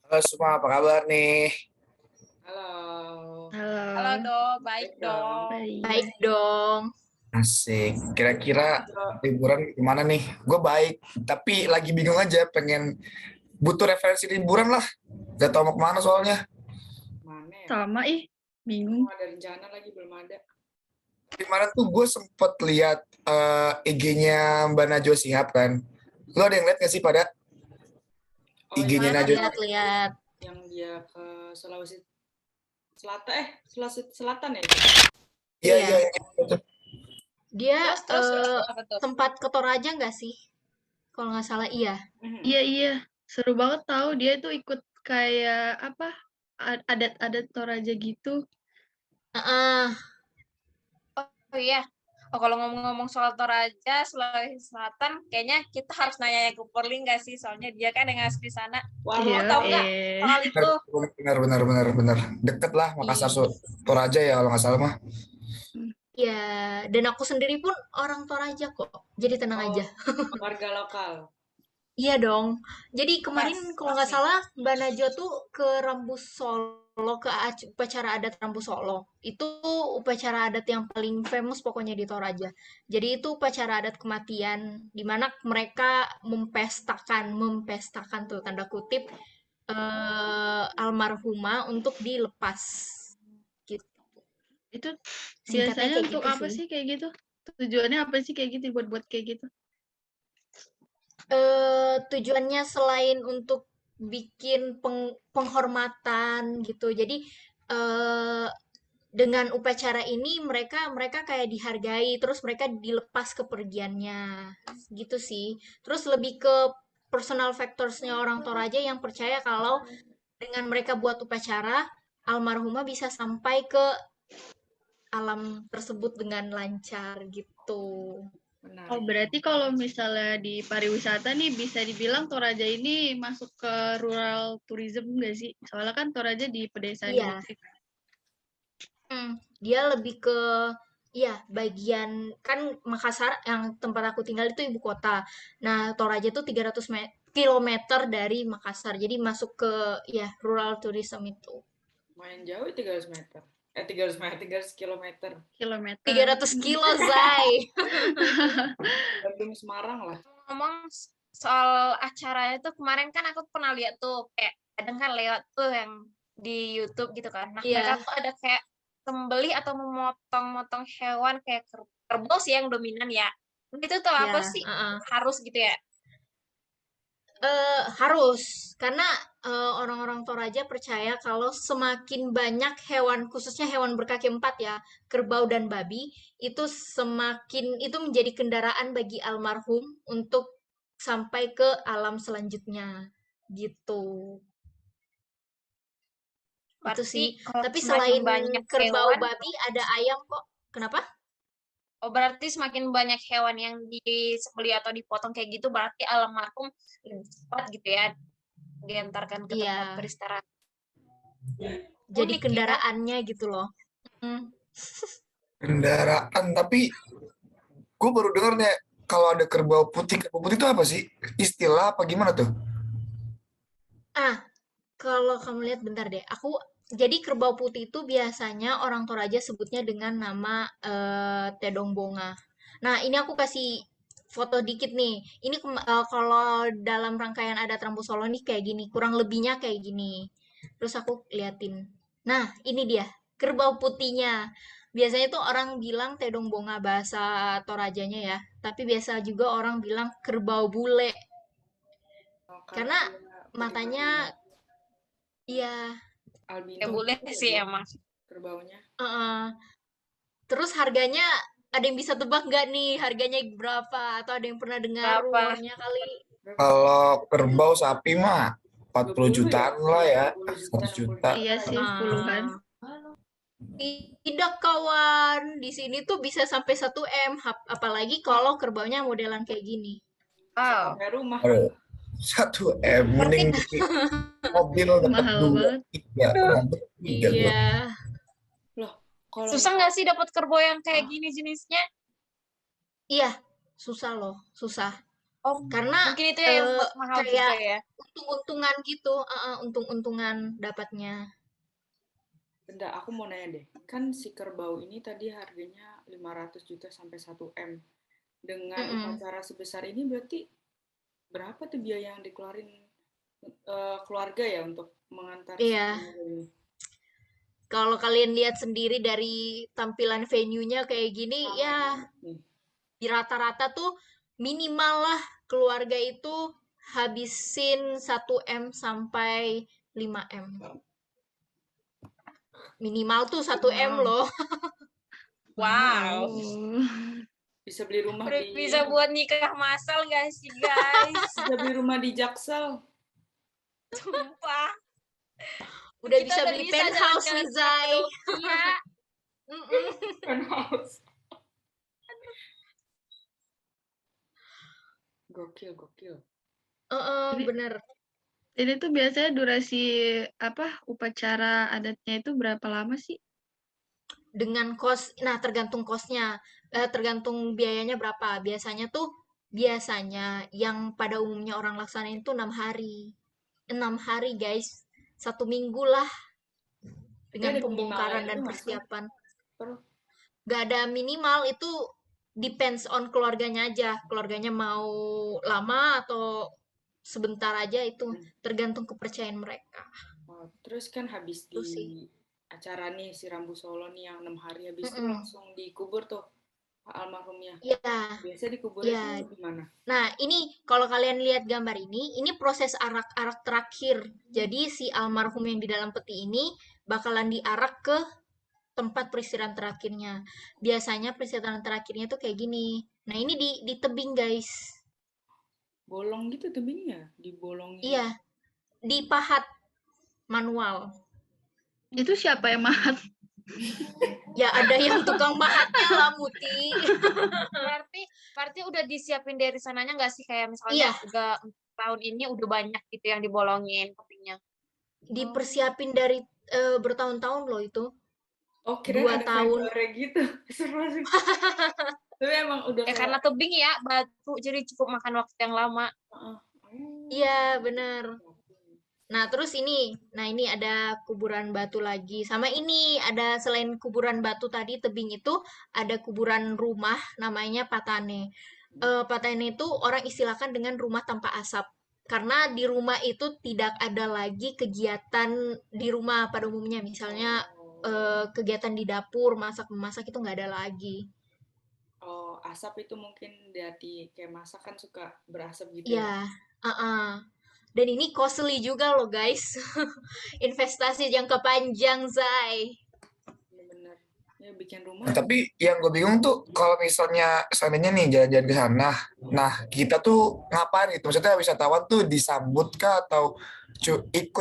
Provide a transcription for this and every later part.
Halo semua, apa kabar nih? Halo. Halo Halo, Do, baik Baik dong. dong. baik Baik dong. Asik. Kira-kira Gimana, Dok? liburan kemana nih? Gue baik, tapi lagi bingung aja. Pengen butuh referensi liburan lah. Gak tau mau kemana soalnya. Mana ya? Sama bingung. Belum ada rencana lagi, belum ada. Kemarin tuh gue sempet lihat IG-nya Mbak Najwa Shihab kan. Lo ada yang lihat gak sih pada Oh, IG-nya yang Najwa? Lihat-lihat. yang dia ke Sulawesi Selatan, Sulawesi Selatan ya? Iya, Iya. iya, iya. Dia Terus apa tuh? sempat ke Toraja nggak sih? Kalau nggak salah iya. Iya, iya. Seru banget tahu dia itu ikut kayak apa? Adat-adat Toraja gitu. Heeh. Oh iya. Oh, kalau ngomong-ngomong soal Toraja, Sulawesi Selatan, kayaknya kita harus nanya ke Purling nggak sih? Soalnya dia kan yang asli sana. Iya, Kamu tahu nggak soal itu? Benar, benar, benar, benar. Deket lah Makassar, Toraja ya kalau nggak salah mah. Iya, dan aku sendiri pun orang Toraja kok. Jadi tenang Oh, aja. warga lokal. Iya dong. Jadi kemarin Pas, kalau nggak asik. salah Mbak Najwa tuh ke Rambus Solo, ke upacara adat Rambus Solo. Itu upacara adat yang paling famous pokoknya di Toraja. Jadi itu upacara adat kematian di mana mereka mempestakan tuh tanda kutip almarhumah untuk dilepas gitu. Itu Singkatnya biasanya kayak untuk gitu apa sih. sih kayak gitu? Tujuannya apa sih kayak gitu buat kayak gitu? Tujuannya selain untuk bikin penghormatan gitu. Jadi eh, dengan upacara ini mereka mereka kayak dihargai, terus mereka dilepas kepergiannya, gitu sih. Terus lebih ke personal factorsnya orang Toraja yang percaya kalau dengan mereka buat upacara, almarhumah bisa sampai ke alam tersebut dengan lancar gitu. Oh, Menarik. berarti kalau misalnya di pariwisata nih bisa dibilang Toraja ini masuk ke rural tourism nggak sih? Soalnya kan Toraja di pedesaan Iya. gitu. Dia lebih ke ya bagian kan Makassar yang tempat aku tinggal itu ibu kota. Nah, Toraja itu 300 kilometer dari Makassar. Jadi masuk ke ya rural tourism itu. Lumayan jauh 300 meter. 300 meter, 300 kilometer. Kilometer. 300 kilo, Zai. Bandung Semarang lah. Ngomong soal acaranya tuh kemarin kan aku pernah lihat tuh kayak kadang kan lewat tuh yang di YouTube gitu kan. Nah, mereka Iya, tuh ada kayak sembeli atau memotong-motong hewan kayak kerbau sih yang dominan ya. Itu tuh apa ya, sih? Harus gitu ya? harus karena orang-orang Toraja percaya kalau semakin banyak hewan, khususnya hewan berkaki empat ya, kerbau dan babi, itu semakin itu menjadi kendaraan bagi almarhum untuk sampai ke alam selanjutnya, gitu. Itu Berarti sih. kalau Tapi semakin selain banyak kerbau hewan, babi ada ayam kok. Kenapa? oh berarti semakin banyak hewan yang disembelih atau dipotong kayak gitu, berarti almarhum lebih cepat gitu ya diantarkan ke tempat Iya, peristirahatan. jadi Unik ya. kendaraannya gitu loh. Hmm. Kendaraan, tapi gue baru denger nih kalau ada kerbau putih. Kerbau putih itu apa sih? Istilah apa gimana tuh? Ah, kalau kamu lihat bentar deh, jadi kerbau putih itu biasanya orang Toraja sebutnya dengan nama Tedong Bonga. Nah, ini aku kasih foto dikit nih. Ini kalau dalam rangkaian adat Rambu Solo nih kayak gini, kurang lebihnya kayak gini. Terus aku liatin. Nah, ini dia kerbau putihnya. Biasanya tuh orang bilang Tedong Bonga bahasa Torajanya ya, tapi biasa juga orang bilang kerbau bule Oh, karena karena dia putih-putih matanya ya. iya. Ya Albino boleh gitu ya sih dia emang. kerbaunya. Heeh. Terus harganya ada yang bisa tebak nggak nih harganya berapa? Atau ada yang pernah dengar Berapa? rumornya kali? Berapa tuh? Kalau kerbau sapi mah 40 20 ya? jutaan lah ya, 20 juta, 100 60 juta. Iya juta sih, ya. puluhan. Tidak kawan, di sini tuh bisa sampai 1 M, apalagi Wah, kalau kerbaunya modelan kayak gini. bisa Oh, sampai rumah. Aduh, 1 M berarti mending beli mobil dapat Mahal dua banget. tiga aduh, dapat tiga gua. Iya, Loh, kalau susah nggak sih dapat kerbau yang kayak gini jenisnya? iya, susah loh, susah. Oh, Karena mungkin itu ya yang mahal juga kayak ya. untung-untungan gitu, untung-untungan dapatnya. Benda, aku mau nanya deh. Kan si kerbau ini tadi harganya 500 juta sampai 1 M. Dengan Mm-mm. upacara sebesar ini berarti berapa tuh biaya yang dikeluarin keluarga ya untuk mengantar si Iya, kerbau ini? kalau kalian lihat sendiri dari tampilan venue-nya kayak gini, Mahal ya banget nih. di rata-rata tuh minimal lah keluarga itu habisin 1 M sampai 5 M. Minimal tuh 1 M Wow. loh. Wow. Oh. Bisa beli rumah Udah di bisa ini. buat nikah massal gak sih, guys? Bisa beli rumah di Jaksel. Sumpah. Udah Kita bisa udah beli bisa penthouse jalan-jalan nih, ke Zai. Cappadocia. Mm-mm. Penthouse. Gokil, gokil. Ini, Bener. ini tuh biasanya durasi upacara adatnya itu berapa lama sih? Dengan nah tergantung kosnya, tergantung biayanya berapa. Biasanya yang pada umumnya orang laksanain tuh 6 hari. 6 hari guys, 1 minggu lah Tapi dengan ada minimalnya pembongkaran gitu dan nggak sih? persiapan. Terus, Gak ada minimal, itu depends on keluarganya aja. Keluarganya mau lama atau sebentar aja, itu tergantung kepercayaan mereka. terus kan habis Itu di sih. acara nih si Rambu Solo nih yang 6 hari habis itu Mm-mm. langsung dikubur tuh Pak almarhumnya. Iya, Biasa dikuburnya iya. tuh gimana? Nah, ini kalau kalian lihat gambar ini proses arak-arak terakhir. Jadi si almarhum yang di dalam peti ini bakalan diarak ke tempat peristirahatan terakhirnya. Biasanya peristirahatan terakhirnya tuh kayak gini. Nah, ini di tebing, guys. Bolong gitu tebingnya, dibolongin. Iya, dipahat manual. Itu siapa yang mahat? Ya ada yang tukang mahatnya lah, Muti. Berarti udah disiapin dari sananya nggak sih, kayak misalnya Iya, udah tahun ini udah banyak gitu yang dibolongin kupingnya. dipersiapin dari bertahun-tahun loh itu. Oh, kirain dua ada tahun. vendornya gitu. Seru sih. Tapi emang udah kayak Karena tebing ya, batu, jadi cukup makan waktu yang lama. oh, Iya, bener. Nah, terus ini ada kuburan batu lagi. Sama ini ada, selain kuburan batu tadi tebing itu, ada kuburan rumah namanya Patane. Patane itu orang istilahkan dengan rumah tanpa asap. Karena di rumah itu tidak ada lagi kegiatan di rumah pada umumnya. Misalnya kegiatan di dapur, masak-memasak itu nggak ada lagi. oh, asap itu mungkin dari kayak masak kan suka berasap gitu ya. Iya, dan ini costly juga loh guys. Investasi jangka panjang, Zai. Bener-bener. Ya bikin rumah. Nah, tapi yang gue bingung tuh kalau misalnya seandainya nih jalan-jalan ke sana, nah kita tuh ngapain gitu? Maksudnya wisatawan tuh disambut kah atau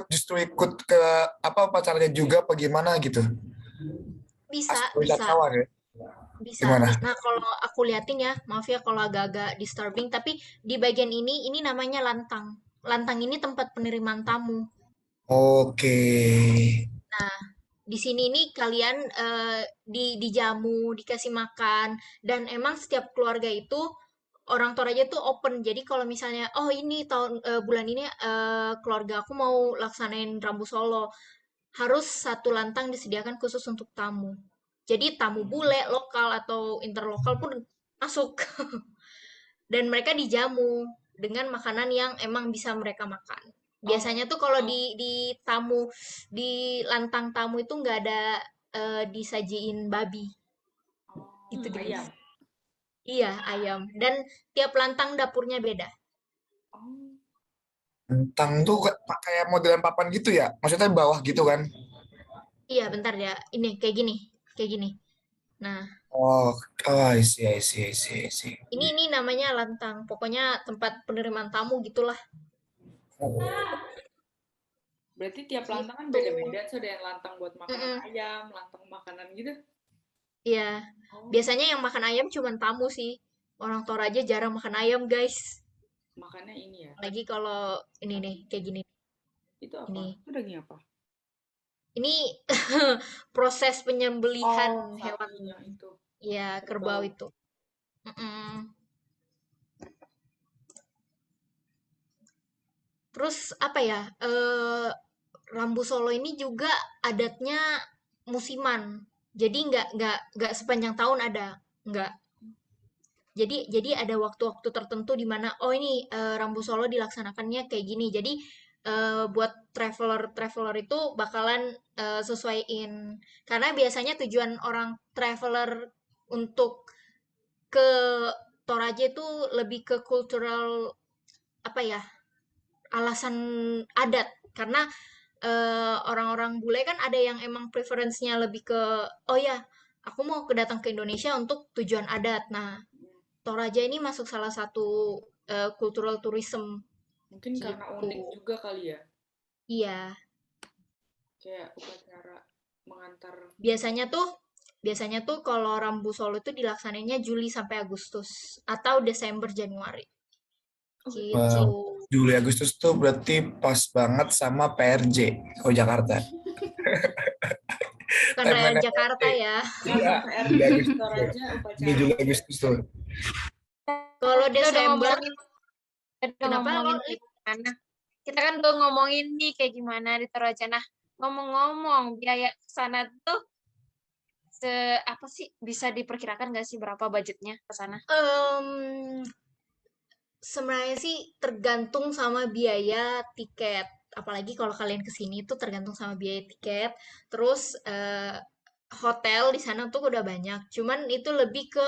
justru ikut ke apa pacarnya juga apa gimana gitu? Bisa, bisa, Wisatawan ya? bisa. Gimana? Nah, kalau aku liatin ya, maaf ya kalau agak-agak disturbing, tapi di bagian ini namanya lantang. Lantang ini tempat penerimaan tamu. Oke. Nah, di sini nih kalian dijamu, dikasih makan, dan emang setiap keluarga itu orang Toraja tuh open. Jadi kalau misalnya, oh ini bulan ini keluarga aku mau laksanain Rambu Solo, harus satu lantang disediakan khusus untuk tamu. Jadi tamu bule, lokal atau interlokal pun masuk. Dan mereka dijamu dengan makanan yang emang bisa mereka makan. Oh, Biasanya tuh kalau di tamu, di lantang tamu itu nggak ada disajiin babi gitu guys. ayam. Iya, ayam. Dan tiap lantang dapurnya beda. Oh, Tentang tuh kayak modelan papan gitu ya? Maksudnya bawah gitu kan? Iya, bentar ya. Ini kayak gini, kayak gini. Nah, Oh, oh, I see, I see, I see, I see. ini namanya lantang. Pokoknya tempat penerimaan tamu gitulah. Oh, berarti tiap lantang kan Gitu. beda-beda. So, ada yang lantang buat makanan Mm-mm. ayam, lantang makanan gitu. Iya. Oh, Biasanya yang makan ayam cuma tamu sih. Orang Toraja jarang makan ayam, guys. makannya ini ya. Lagi kalau ini nih, kayak gini. Itu apa? Ini. Itu daging apa? Ini proses penyembelihan Oh, hewan. sapi yang itu. Ya, kerbau Kerbau. itu. Mm-mm. Terus apa ya? Rambu Solo ini juga adatnya musiman. Jadi nggak sepanjang tahun ada, nggak. Jadi ada waktu-waktu tertentu di mana oh ini Rambu Solo dilaksanakannya kayak gini. Jadi buat traveler itu bakalan sesuaiin karena biasanya tujuan orang traveler untuk ke Toraja itu lebih ke cultural apa ya alasan adat karena orang-orang bule kan ada yang emang preferensinya lebih ke oh ya aku mau datang ke Indonesia untuk tujuan adat. Nah, Toraja ini masuk salah satu cultural tourism Mungkin karena unik gitu. juga kali ya, Iya, kayak upacara mengantar. biasanya tuh kalau Rambu Solo itu dilaksanainya Juli sampai Agustus atau Desember Januari Oh, gitu. Juli Agustus tuh berarti pas banget sama PRJ kalau Jakarta. Bukan rakyat Timeline Jakarta PRJ. ya. Iya, Karena Juli PRJ Agustus tuh. Toraja Ini upacara. Juli Agustus tuh. Kalau Kita udah Desember, ngomongin, kita udah kenapa ngomongin lo? kayak gimana. Kita kan udah ngomongin nih kayak gimana di Toraja. Nah, ngomong-ngomong biaya ke sana tuh apa sih bisa diperkirakan nggak sih berapa budgetnya ke sana? Sebenarnya sih tergantung sama biaya tiket. Apalagi kalau kalian kesini tuh tergantung sama biaya tiket. Terus hotel di sana tuh udah banyak. Cuman itu lebih ke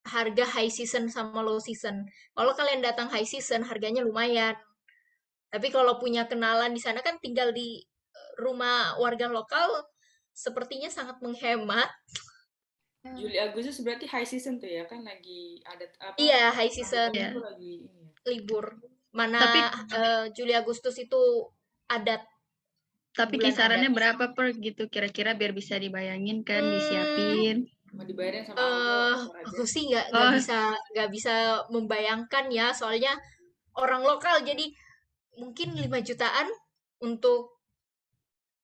harga high season sama low season. Kalau kalian datang high season harganya lumayan. Tapi kalau punya kenalan di sana kan tinggal di rumah warga lokal sepertinya sangat menghemat. Juli Agustus berarti high season tuh ya, kan lagi ada apa? Iya, high season. Sambutan Iya. itu lagi ini ya. Libur. Mana Tapi Juli Agustus itu adat tapi bulan kisarannya adat. berapa per gitu kira-kira biar bisa dibayangin kan, Hmm, disiapin. Mau dibayarin sama Anggo Toraja. aku sih nggak Oh, bisa membayangkan ya, soalnya orang lokal jadi mungkin 5 jutaan untuk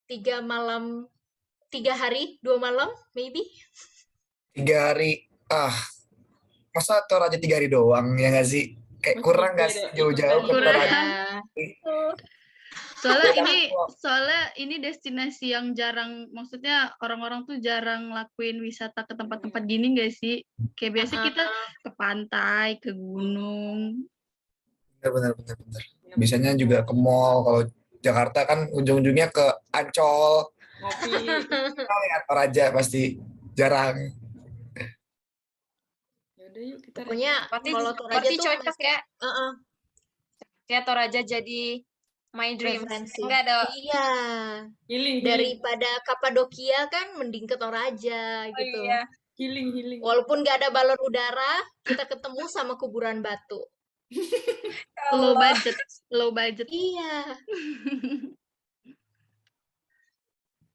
3 hari 2 malam maybe. 3 hari. Masa Toraja 3 hari doang ya nggak sih? Kayak Masih kurang nggak beda, sih ikut jauh-jauh ke balik kurang. Toraja? Iya. Soalnya ini destinasi yang jarang, maksudnya orang-orang tuh jarang lakuin wisata ke tempat-tempat gini nggak sih? Kayak biasa kita ke pantai, ke gunung. Benar. Biasanya juga ke mall. Kalau Jakarta kan ujung-ujungnya ke Ancol. ngopi. Lihat Toraja pasti jarang. Ya udah yuk kita Pokoknya Berarti, kalau Toraja berarti tuh cocok ya. uh-uh, Ya Toraja jadi my dreams. referensi. Enggak ada. Iya. healing. Daripada Kapadokia kan mending ke Toraja Oh gitu. iya. Healing. Walaupun nggak ada balon udara, kita ketemu sama kuburan batu. Low budget. Iya,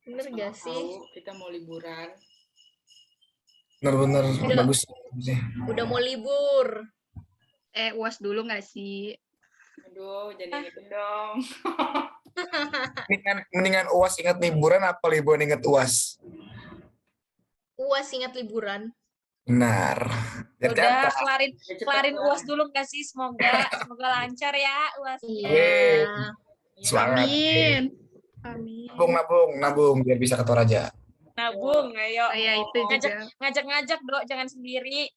bener Asal gak sih? tahu kita mau liburan. Benar-benar Udah, bagus sih. udah mau libur. UAS dulu nggak sih? Aduh, jangan ingetin dong. Mendingan UAS ingat liburan apa liburan ingat UAS? UAS ingat liburan. Benar. Biar Udah catat. kelarin UAS dulu nggak sih? Semoga lancar ya UASnya. Iya. Semangat. Amin. Nabung biar bisa ke Toraja. Nabung, ayo. Kayak itu juga. Ngajak-ngajak, Dok, jangan sendiri.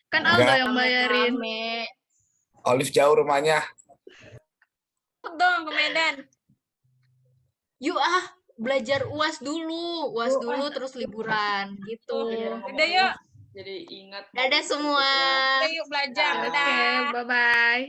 Kan Aldo Enggak. yang bayarin. Rame-rame. Olive jauh rumahnya. Ikut dong ke Medan. Yuk belajar UAS dulu. UAS dulu terus liburan gitu. Udah yuk. Jadi ingat. Dadah semua. Udah yuk belajar. Oke, Dadah. bye-bye.